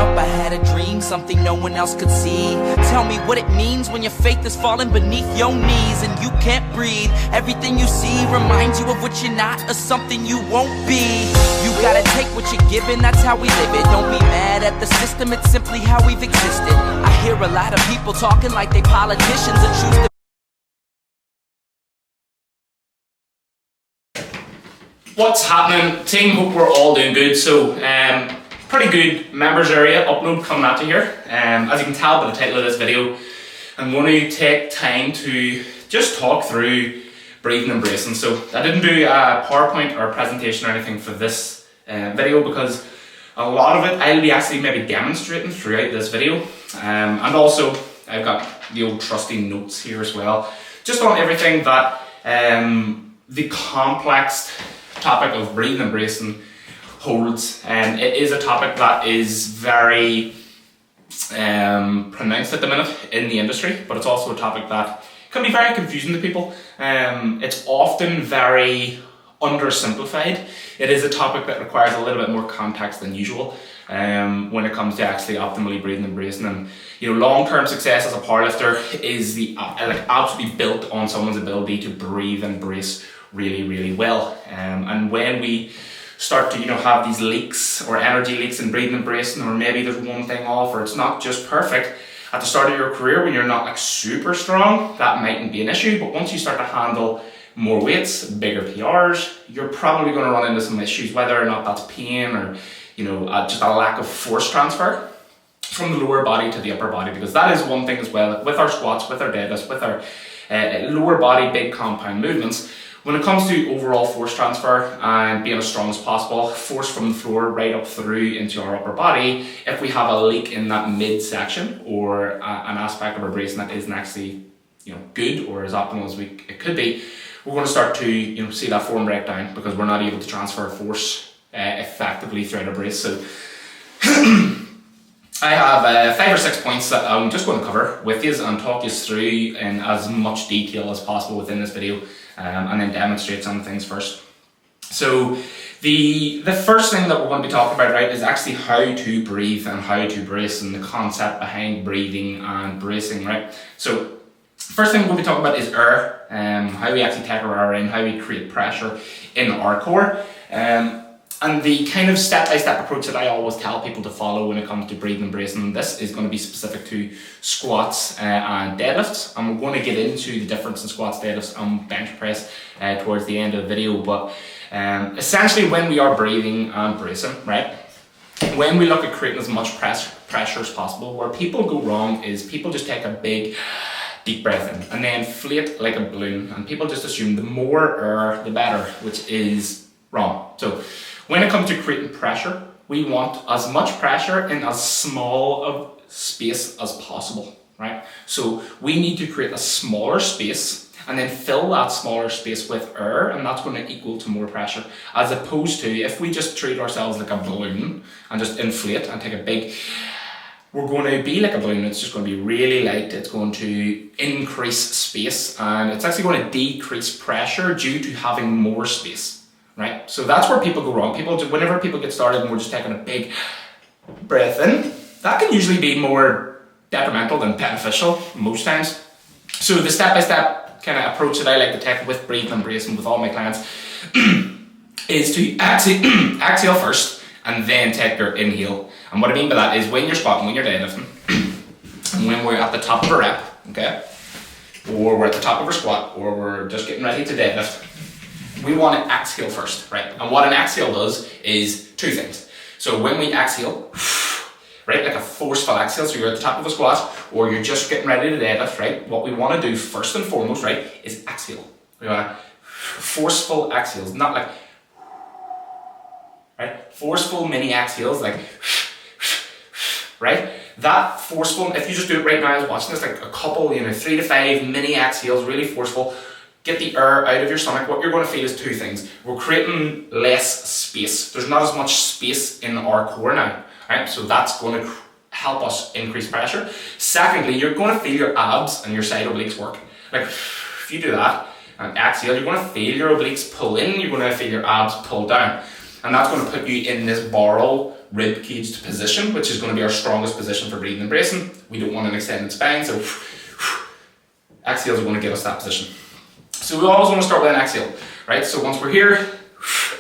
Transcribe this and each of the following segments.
up I had a dream, something no one else could see. Tell me what it means when your faith is falling beneath your knees and you can't breathe. Everything you see reminds you of what you're not or something you won't be. You gotta take what you're given, that's how we live it. Don't be mad at the system, it's simply how we've existed. I hear a lot of people talking like they politicians and choose to. What's happening, team? Hope we're all doing good. So, pretty good members area upload coming at you here. As you can tell by the title of this video, I'm going to take time to just talk through breathing and bracing. So, I didn't do a PowerPoint or a presentation or anything for this video because a lot of it I'll be actually maybe demonstrating throughout this video. And also, I've got the old trusty notes here as well, just on everything that the complex topic of breathing and bracing holds. And it is a topic that is very pronounced at the minute in the industry, but it's also a topic that can be very confusing to people. It's often very undersimplified. It is a topic that requires a little bit more context than usual when it comes to actually optimally breathing and bracing. And you know, long-term success as a powerlifter is absolutely built on someone's ability to breathe and brace really, really well. And when we start to have these leaks or energy leaks in breathing and bracing, or maybe there's one thing off or it's not just perfect at the start of your career when you're not like super strong, that mightn't be an issue. But once you start to handle more weights, bigger PRs, you're probably going to run into some issues, whether or not that's pain or just a lack of force transfer from the lower body to the upper body, because that is one thing as well. With our squats, with our deadlifts, with our lower body big compound movements, when it comes to overall force transfer and being as strong as possible, force from the floor right up through into our upper body, if we have a leak in that midsection or an aspect of our bracing that isn't actually good or as optimal as it could be, we're going to start to see that form breakdown because we're not able to transfer force effectively throughout a brace. So I have 5 or 6 points that I'm just going to cover with you and talk you through in as much detail as possible within this video, and then demonstrate some things first. So the first thing that we're going to be talking about, right, is actually how to breathe and how to brace and the concept behind breathing and bracing, right? So first thing we're going to be talking about is air, how we actually take our air in, how we create pressure in our core. And the kind of step-by-step approach that I always tell people to follow when it comes to breathing and bracing, this is going to be specific to squats and deadlifts. And we're going to get into the difference in squats, deadlifts and bench press towards the end of the video. But essentially when we are breathing and bracing, right, when we look at creating as much pressure as possible, where people go wrong is people just take a big deep breath in and then inflate like a balloon. And people just assume the more air, the better, which is wrong. So when it comes to creating pressure, we want as much pressure in as small of space as possible, right? So we need to create a smaller space and then fill that smaller space with air, and that's going to equal to more pressure, as opposed to if we just treat ourselves like a balloon and just inflate and take a big, we're going to be like a balloon. It's just going to be really light. It's going to increase space and it's actually going to decrease pressure due to having more space. Right, so that's where people go wrong. Whenever people get started and we're just taking a big breath in, that can usually be more detrimental than beneficial most times. So the step-by-step kind of approach that I like to take with breathing and bracing with all my clients is to exhale first and then take your inhale. And what I mean by that is when you're squatting, when you're deadlifting, and when we're at the top of a rep, okay, or we're at the top of our squat, or we're just getting ready to deadlift, we want to exhale first, right? And what an exhale does is 2 things. So when we exhale, right, like a forceful exhale, so you're at the top of a squat or you're just getting ready to deadlift, right? What we want to do first and foremost, right, is exhale. We want forceful exhales, not like, right? Forceful mini exhales, like, right? That forceful, if you just do it right now, I was watching this, like a couple, 3 to 5 mini exhales, really forceful. Get the air out of your stomach. What you're going to feel is 2 things. We're creating less space. There's not as much space in our core now, right? So that's going to help us increase pressure. Secondly, you're going to feel your abs and your side obliques work. Like if you do that and exhale, you're going to feel your obliques pull in, you're going to feel your abs pull down. And that's going to put you in this barrel rib caged position, which is going to be our strongest position for breathing and bracing. We don't want an extended spine, so exhales are going to give us that position. So we always want to start with an exhale, right? So once we're here,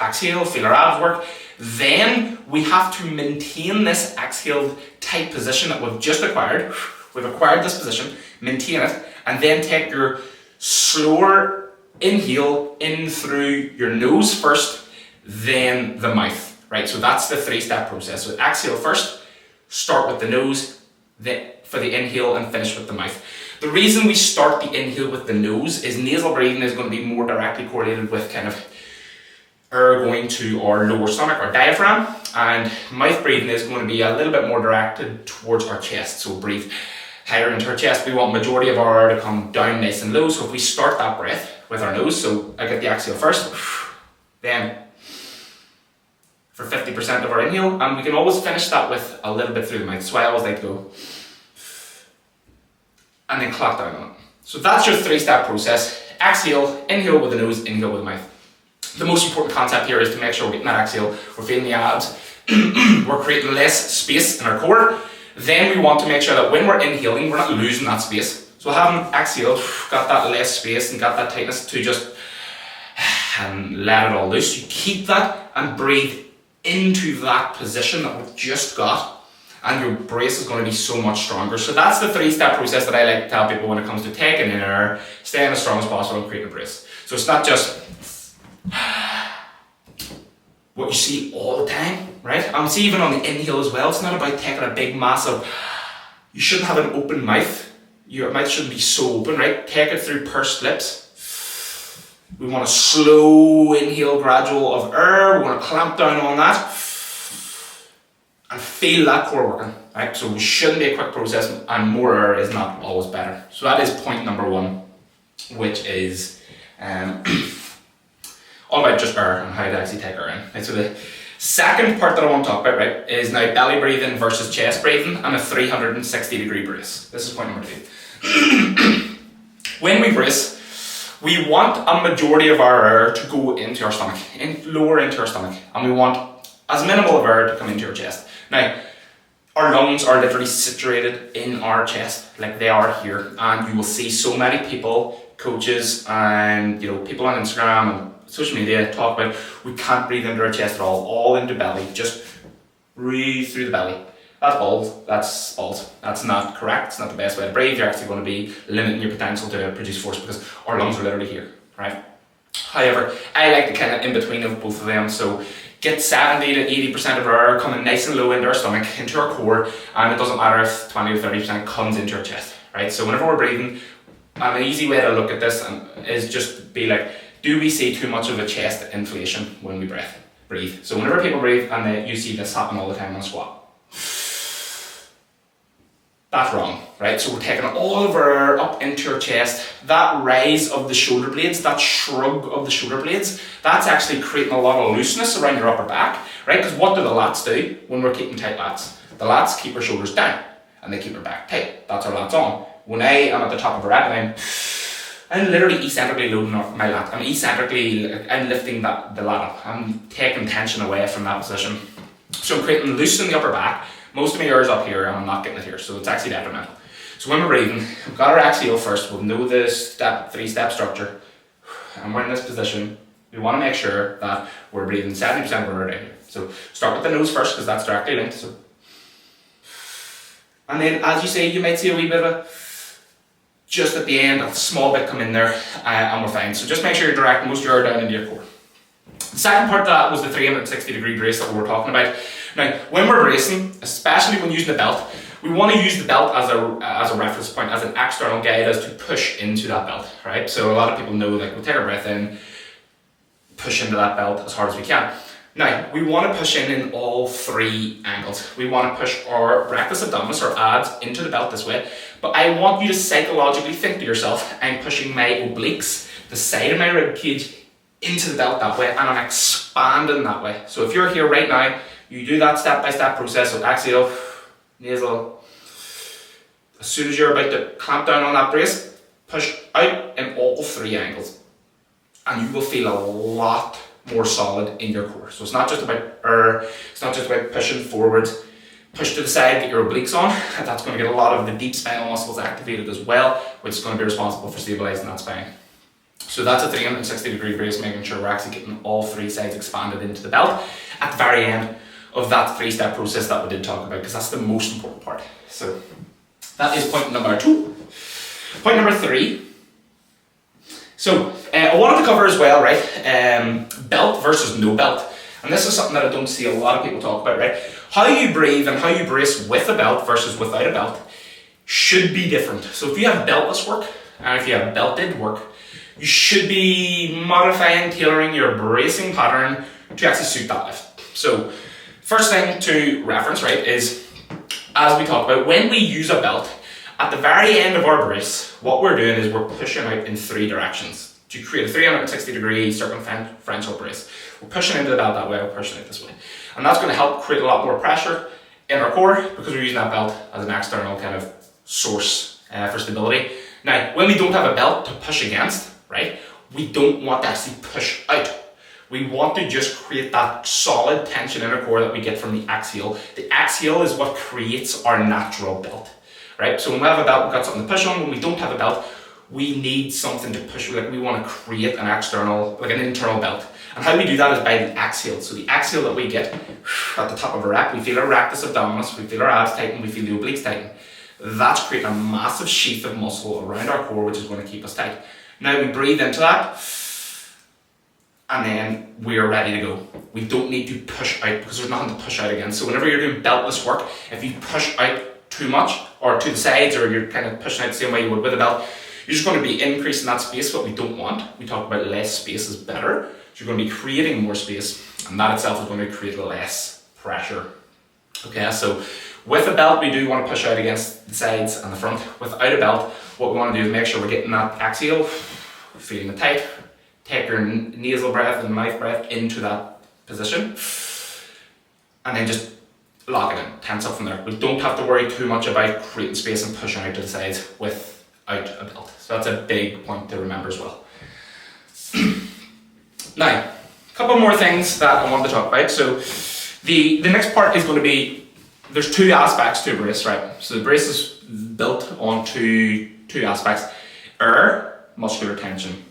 exhale, feel our abs work. Then we have to maintain this exhaled tight position that we've just acquired. We've acquired this position, maintain it, and then take your slower inhale in through your nose first, then the mouth, right? So that's the 3-step process. So exhale first, start with the nose, then for the inhale, and finish with the mouth. The reason we start the inhale with the nose is nasal breathing is going to be more directly correlated with kind of air going to our lower stomach, our diaphragm, and mouth breathing is going to be a little bit more directed towards our chest. So breathe higher into our chest. We want majority of our air to come down nice and low. So if we start that breath with our nose, so I get the exhale first, then for 50% of our inhale, and we can always finish that with a little bit through the mouth. So I always like to go, and then clock down on it. So that's your 3-step process. Exhale, inhale with the nose, inhale with the mouth. The most important concept here is to make sure we're getting that exhale, we're feeling the abs, we're creating less space in our core. Then we want to make sure that when we're inhaling, we're not losing that space. So having exhaled, got that less space and got that tightness to just and let it all loose. You keep that and breathe into that position that we've just got, and your brace is going to be so much stronger. So that's the 3-step process that I like to tell people when it comes to taking in air, staying as strong as possible and creating a brace. So it's not just what you see all the time, right? And see even on the inhale as well, it's not about taking a big massive, you shouldn't have an open mouth. Your mouth shouldn't be so open, right? Take it through pursed lips. We want a slow inhale, gradual of air. We want to clamp down on that and feel that core working, right? So we shouldn't be a quick process, and more air is not always better. So that is point number 1, which is all about just air and how to actually take air in. Right, so the second part that I want to talk about, right, is now belly breathing versus chest breathing and a 360-degree brace. This is point number 2. When we brace, we want a majority of our air to go into our stomach, lower into our stomach, and we want as minimal of air to come into our chest. Now, our lungs are literally situated in our chest, like they are here, and you will see so many people, coaches and people on Instagram and social media talk about we can't breathe into our chest at all into belly, just breathe through the belly. That's balls, that's balls. That's not correct, it's not the best way to breathe. You're actually going to be limiting your potential to produce force because our lungs are literally here, right? However, I like the kind of in between of both of them, so get 70 to 80% of our air coming nice and low into our stomach, into our core, and it doesn't matter if 20 to 30% comes into our chest, right? So whenever we're breathing, an easy way to look at this is just be like, do we see too much of a chest inflation when we breathe? So whenever people breathe, and you see this happen all the time on a squat, that's wrong, right? So we're taking all of our air up into our chest. That rise of the shoulder blades, that shrug of the shoulder blades, that's actually creating a lot of looseness around your upper back, right? Because what do the lats do when we're keeping tight lats? The lats keep our shoulders down and they keep our back tight. That's our lats on. When I am at the top of a rep and I'm literally eccentrically loading up my lat. I'm lifting the lat up. I'm taking tension away from that position. So I'm creating loose in the upper back. Most of my air is up here and I'm not getting it here, so it's actually detrimental. So when we're breathing, we've got our exhale first. We'll know the 3-step structure. And we're in this position. We want to make sure that we're breathing 70% of our air down here. So start with the nose first because that's directly linked. So, and then as you say, you might see a wee bit of a just at the end, a small bit come in there, and we're fine. So just make sure you're directing most of your air down into your core. The second part of that was the 360-degree brace that we were talking about. Now, when we're bracing, especially when using the belt, we want to use the belt as a reference point, as an external guide as to push into that belt, right? So a lot of people know, like, we'll take our breath in, push into that belt as hard as we can. Now, we want to push in all 3 angles. We want to push our rectus abdominis, or abs, into the belt this way. But I want you to psychologically think to yourself, I'm pushing my obliques, the side of my rib cage, into the belt that way, and I'm expanding that way. So if you're here right now, you do that step-by-step process of exhale, nasal. As soon as you're about to clamp down on that brace, push out in all 3 angles. And you will feel a lot more solid in your core. So it's not just about it's not just about pushing forward, push to the side, get your obliques on. That's going to get a lot of the deep spinal muscles activated as well, which is going to be responsible for stabilizing that spine. So that's a 360-degree brace, making sure we're actually getting all three sides expanded into the belt at the very end of that 3-step process that we did talk about, because that's the most important part. So that is point number 2. Point number 3. So I wanted to cover as well, right, belt versus no belt. And this is something that I don't see a lot of people talk about, right? How you breathe and how you brace with a belt versus without a belt should be different. So if you have beltless work and if you have belted work, you should be modifying, tailoring your bracing pattern to actually suit that lift. So first thing to reference, right, is as we talked about, when we use a belt, at the very end of our brace, what we're doing is we're pushing out in 3 directions to create a 360-degree circumferential brace. We're pushing into the belt that way, we're pushing it this way. And that's going to help create a lot more pressure in our core because we're using that belt as an external kind of source for stability. Now, when we don't have a belt to push against, right, we don't want to actually push out. We want to just create that solid tension in our core that we get from the axial. The axial is what creates our natural belt, right? So when we have a belt, we've got something to push on. When we don't have a belt, we need something to push. Like we want to create an external, like an internal belt. And how we do that is by the axial. So the axial that we get at the top of our rack, we feel our rectus abdominis, we feel our abs tighten, we feel the obliques tighten. That's creating a massive sheath of muscle around our core, which is going to keep us tight. Now we breathe into that, and then we are ready to go. We don't need to push out because there's nothing to push out against. So whenever you're doing beltless work, if you push out too much or to the sides, or you're kind of pushing out the same way you would with a belt, you're just going to be increasing that space, what we don't want. We talk about less space is better. So you're going to be creating more space, and that itself is going to create less pressure. Okay, so with a belt, we do want to push out against the sides and the front. Without a belt, what we want to do is make sure we're getting that axial, feeling it tight. Take your nasal breath and mouth breath into that position, and then just lock it in, tense up from there. We don't have to worry too much about creating space and pushing out to the sides without a belt. So that's a big point to remember as well. Now, a couple more things that I want to talk about. So the next part is going to be, there's 2 aspects to a brace, right? So the brace is built on two aspects: air, muscular tension.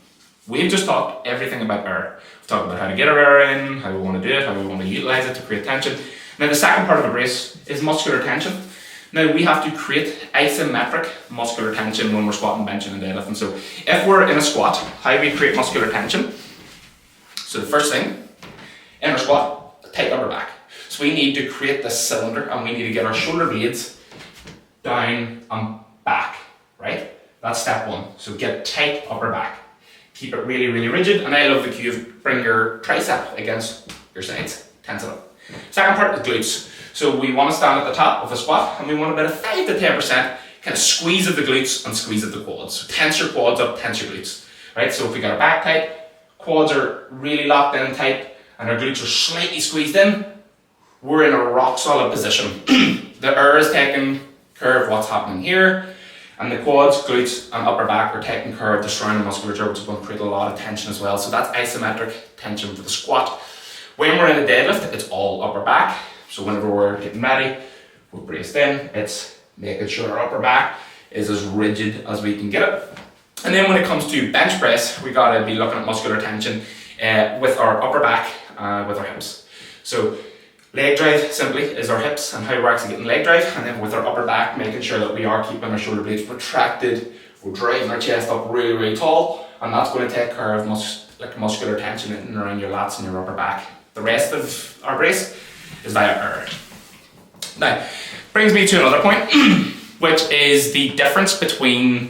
We've just talked everything about air. We've talked about how to get our air in, how we want to do it, how we want to utilize it to create tension. Now the second part of a brace is muscular tension. Now we have to create isometric muscular tension when we're squatting, benching and deadlifting. So if we're in a squat, how do we create muscular tension? So the first thing, in our squat, tight upper back. So we need to create this cylinder, and we need to get our shoulder blades down and back, right? That's step 1. So get tight upper back. Keep it really, really rigid. And I love the cue of bring your tricep against your sides, tense it up. Second part, the glutes. So we want to stand at the top of a squat, and we want about a 5 to 10% kind of squeeze of the glutes and squeeze of the quads. So tense your quads up, tense your glutes, right? So if we got our back tight, quads are really locked in and tight, and our glutes are slightly squeezed in, we're in a rock solid position. The air is taking care of what's happening here, and the quads, glutes and upper back are taking care of the surrounding musculature, which is going to create a lot of tension as well. So that's isometric tension for the squat. When we're in a deadlift, it's all upper back. So whenever we're getting ready, we're braced in, it's making sure our upper back is as rigid as we can get it. And then when it comes to bench press, we gotta be looking at muscular tension with our upper back, with our hips. So leg drive simply is our hips and how we're actually getting leg drive, and then with our upper back, making sure that we are keeping our shoulder blades retracted, we're driving our chest up really, really tall, and that's going to take care of muscular tension in and around your lats and your upper back. The rest of our brace is via air. Now, brings me to another point, which is the difference between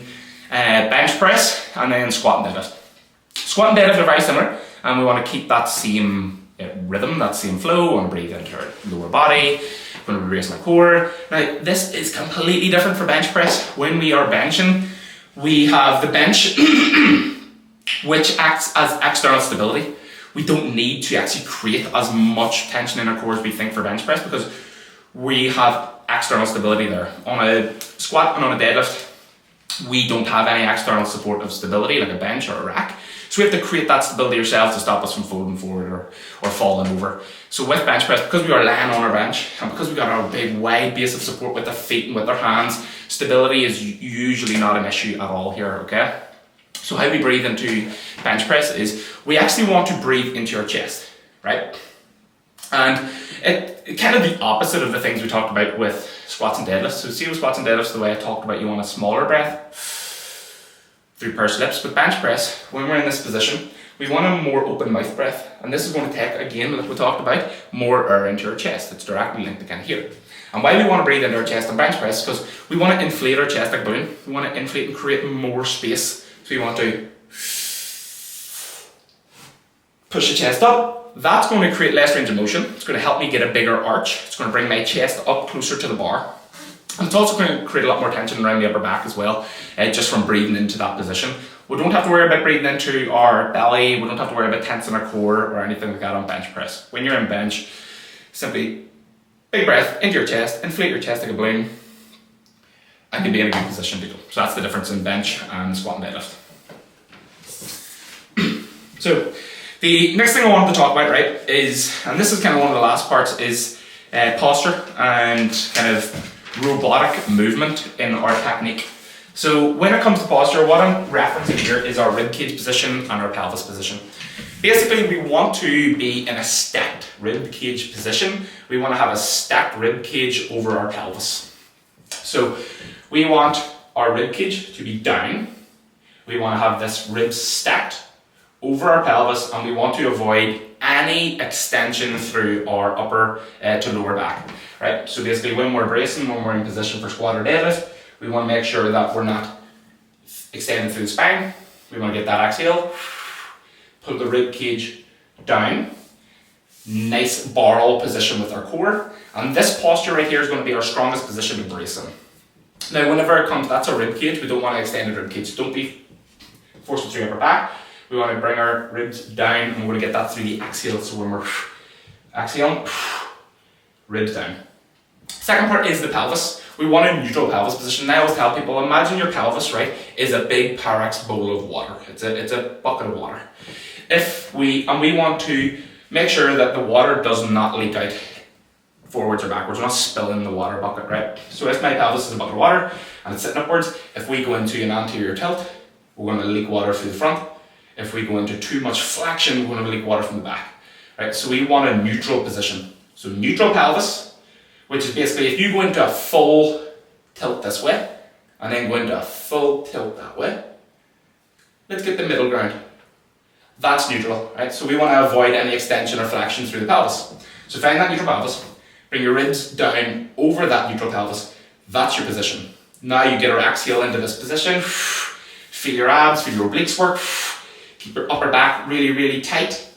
bench press and then squat and deadlift. Squat and deadlift are very similar, and we want to keep that same rhythm, that same flow. We want to breathe into our lower body, we want to brace my core. Now, this is completely different for bench press. When we are benching, we have the bench, which acts as external stability. We don't need to actually create as much tension in our core as we think for bench press, because we have external stability there. On a squat and on a deadlift, we don't have any external support of stability like a bench or a rack. So we have to create that stability ourselves to stop us from folding forward or falling over. So with bench press, because we are laying on our bench and because we've got our big wide base of support with our feet and with our hands, stability is usually not an issue at all here, okay? So how we breathe into bench press is we actually want to breathe into your chest, right? And it kind of the opposite of the things we talked about with squats and deadlifts. So see with squats and deadlifts, the way I talked about, you want a smaller breath through pursed lips. With bench press, when we're in this position, we want a more open mouth breath. And this is going to take, again, like we talked about, more air into your chest. It's directly linked to kind of here. And why we want to breathe into our chest on bench press, because we want to inflate our chest like a balloon. We want to inflate and create more space. So you want to push the chest up. That's going to create less range of motion. It's going to help me get a bigger arch. It's going to bring my chest up closer to the bar. And it's also going to create a lot more tension around the upper back as well, just from breathing into that position. We don't have to worry about breathing into our belly. We don't have to worry about tensing our core or anything like that on bench press. When you're in bench, simply big breath into your chest, inflate your chest like a balloon, and you'll be in a good position to go. So that's the difference in bench and squat and deadlift. So the next thing I wanted to talk about, right, is, and this is kind of one of the last parts, is posture and kind of robotic movement in our technique. So when it comes to posture, what I'm referencing here is our rib cage position and our pelvis position. Basically, we want to be in a stacked rib cage position. We want to have a stacked rib cage over our pelvis. So we want our rib cage to be down. We want to have this ribs stacked over our pelvis, and we want to avoid any extension through our upper to lower back, right? So basically when we're bracing, when we're in position for squat or deadlift, we want to make sure that we're not extending through the spine. We want to get that exhale, pull the rib cage down, nice barrel position with our core, and this posture right here is going to be our strongest position to brace in. Now whenever it comes, that's our rib cage, we don't want to extend the rib cage, don't be forcing through your upper back. We want to bring our ribs down, and we're going to get that through the exhale. So when we're exhaling, ribs down. Second part is the pelvis. We want a neutral pelvis position. Now I always tell people, imagine your pelvis, right, is a big Pyrex bowl of water. It's a bucket of water. We want to make sure that the water does not leak out forwards or backwards. We're not spilling the water bucket, right? So if my pelvis is a bucket of water and it's sitting upwards, if we go into an anterior tilt, we're going to leak water through the front. If we go into too much flexion, we're going to leak water from the back, right? So we want a neutral position. So neutral pelvis, which is basically if you go into a full tilt this way, and then go into a full tilt that way, let's get the middle ground. That's neutral, right? So we want to avoid any extension or flexion through the pelvis. So find that neutral pelvis, bring your ribs down over that neutral pelvis. That's your position. Now you get our exhale into this position. Feel your abs, feel your obliques work. Keep your upper back really, really tight.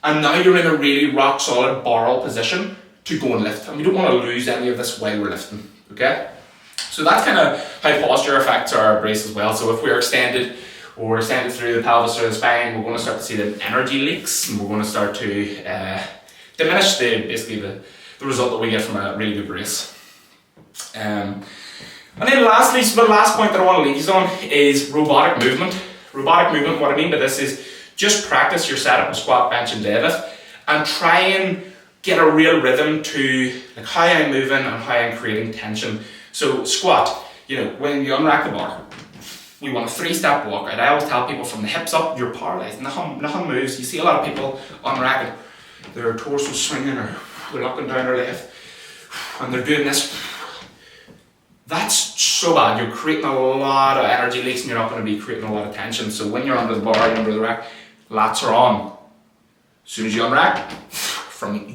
And now you're in a really rock solid barrel position to go and lift. And we don't want to lose any of this while we're lifting, okay? So that's kind of how posture affects our brace as well. So if we're extended or we're extended through the pelvis or the spine, we're going to start to see the energy leaks, and we're going to start to diminish basically the result that we get from a really good brace. And then lastly, so the last point that I want to leave you on is robotic movement. Robotic movement, what I mean by this is just practice your setup of squat, bench and deadlift, and try and get a real rhythm to like how I'm moving and how I'm creating tension. So squat, you know, when you unrack the bar, we want a 3-step walk. And I always tell people from the hips up, you're paralyzed. Nothing moves. You see a lot of people unracking, their torso swinging or they're looking down their left and they're doing this. That's so bad. You're creating a lot of energy leaks and you're not going to be creating a lot of tension. So when you're under the bar, you're under the rack, lats are on. As soon as you unrack,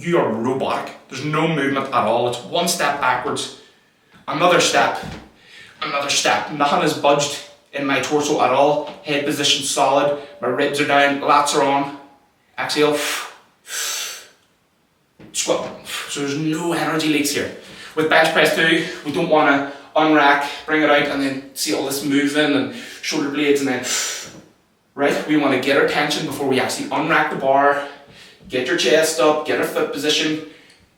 you are robotic. There's no movement at all. It's one step backwards, another step, another step. Nothing is budged in my torso at all. Head position solid. My ribs are down, lats are on. Exhale. Squat. So there's no energy leaks here. With bench press too, we don't want to unrack, bring it out, and then see all this moving and shoulder blades, and then, right? We want to get our tension before we actually unrack the bar. Get your chest up, get our foot position,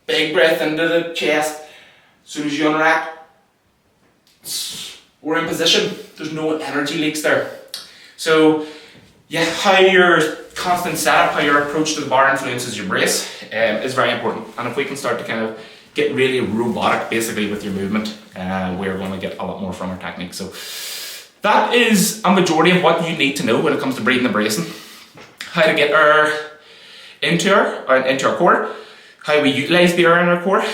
big breath into the chest. As soon as you unrack, we're in position. there's no energy leaks there. So yeah, how your constant setup, how your approach to the bar influences your brace is very important. And if we can start to kind of get really robotic basically with your movement, we're going to get a lot more from our technique. So that is a majority of what you need to know when it comes to breathing and bracing. How to get air into our core, how we utilize the air in our core,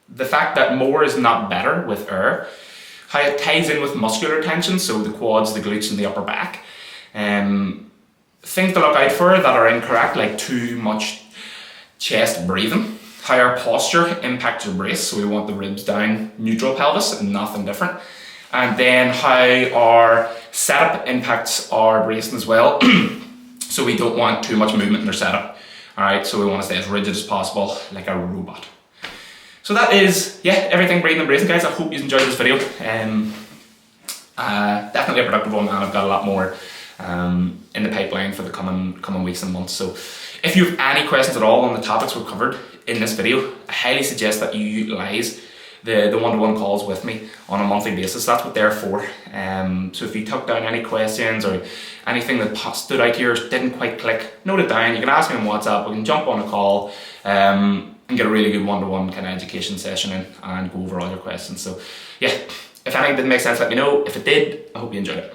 the fact that more is not better with air, how it ties in with muscular tension, so the quads, the glutes and the upper back. Things to look out for that are incorrect, like too much chest breathing, how our posture impacts your brace, so we want the ribs down, neutral pelvis and nothing different. And then how our setup impacts our bracing as well. So we don't want too much movement in our setup. All right, so we want to stay as rigid as possible, like a robot. So that is, yeah, everything breathing and bracing, guys. I hope you enjoyed this video. Definitely a productive one, and I've got a lot more in the pipeline for the coming weeks and months. So if you have any questions at all on the topics we've covered in this video, I highly suggest that you utilize the one-to-one calls with me on a monthly basis. That's what they're for. So if you took down any questions or anything that stood out here, didn't quite click, note it down. You can ask me on WhatsApp, we can jump on a call and get a really good one-to-one kind of education session in and go over all your questions. So yeah, if anything didn't make sense, let me know. If it did, I hope you enjoyed it.